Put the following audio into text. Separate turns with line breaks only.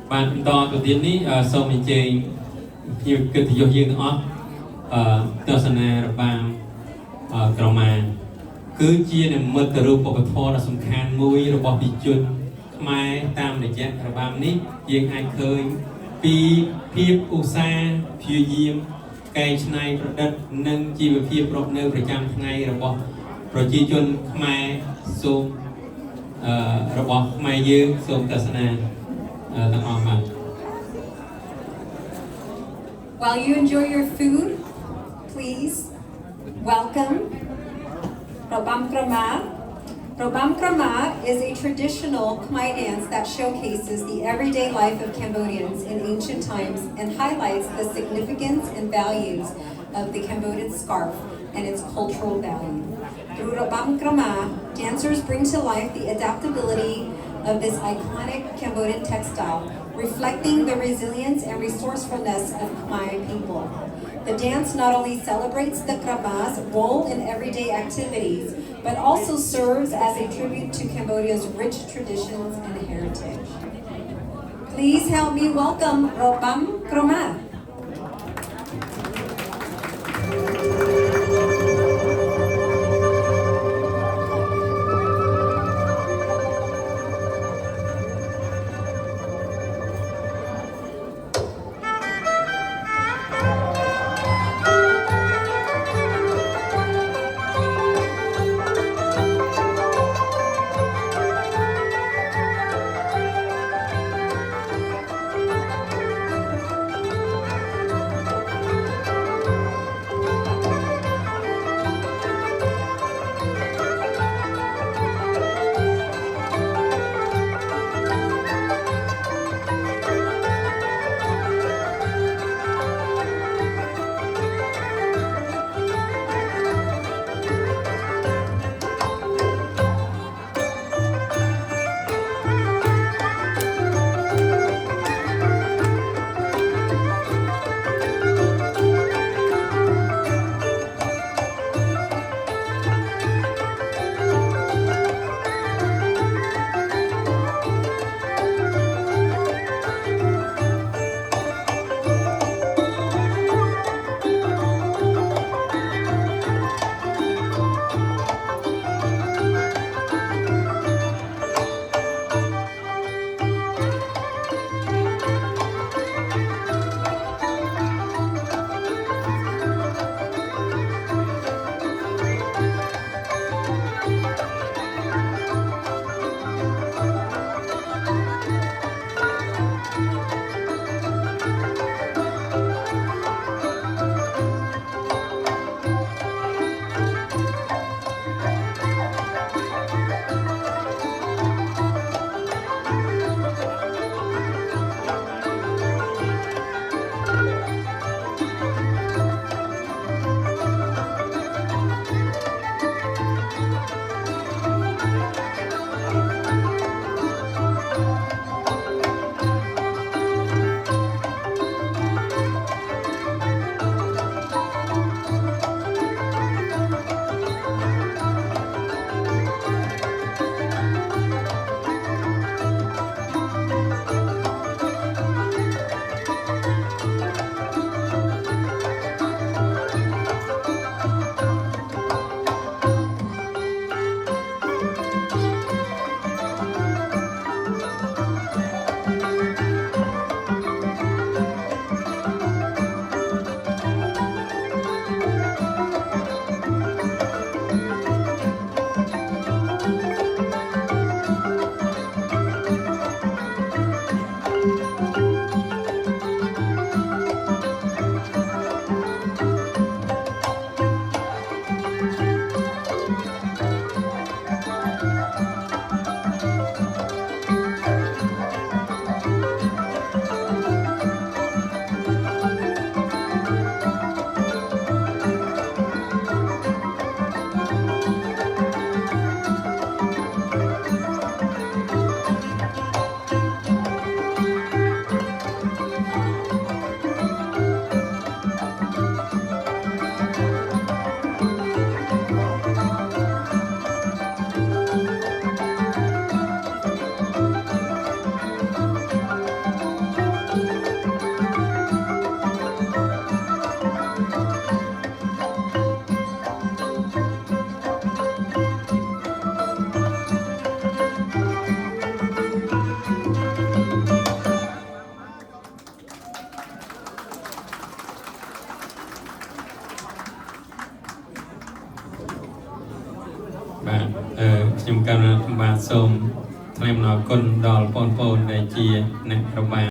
bạn to đầu tiên ní sau mình chơi nhiều cái thì vô dương đó tờ sân này là bạn cầu mà cứ chia này mất từ rùa bọc thò là sum khan mũi rồi bọc bị chun mai tam để chết rồi bạn ní dương ai khơi pi phiếp usa phiêu diêm cây này đất nâng chi về phiếp rộp nơi phải trăm ngày rồi bọc rồi chi chun mai sum rồi bọc mai dương sum tờ sân này tăng hoàng bạn.
While you enjoy your food, please welcome Robam Krama. Robam Krama is a traditional Khmer dance that showcases the everyday life of Cambodians in ancient times and highlights the significance and values of the Cambodian scarf and its cultural value. Through Robam Krama, dancers bring to life the adaptability of this iconic Cambodian textile, reflecting the resilience and resourcefulness of Khmer people. The dance not only celebrates the Krama's role in everyday activities, but also serves as a tribute to Cambodia's rich traditions and heritage. Please help me welcome Robam Krama.
បាទខ្ញុំកណ្ណាបាទសូមថ្លែងអំណរគុណដល់បងប្អូនដែលជាអ្នករបាំ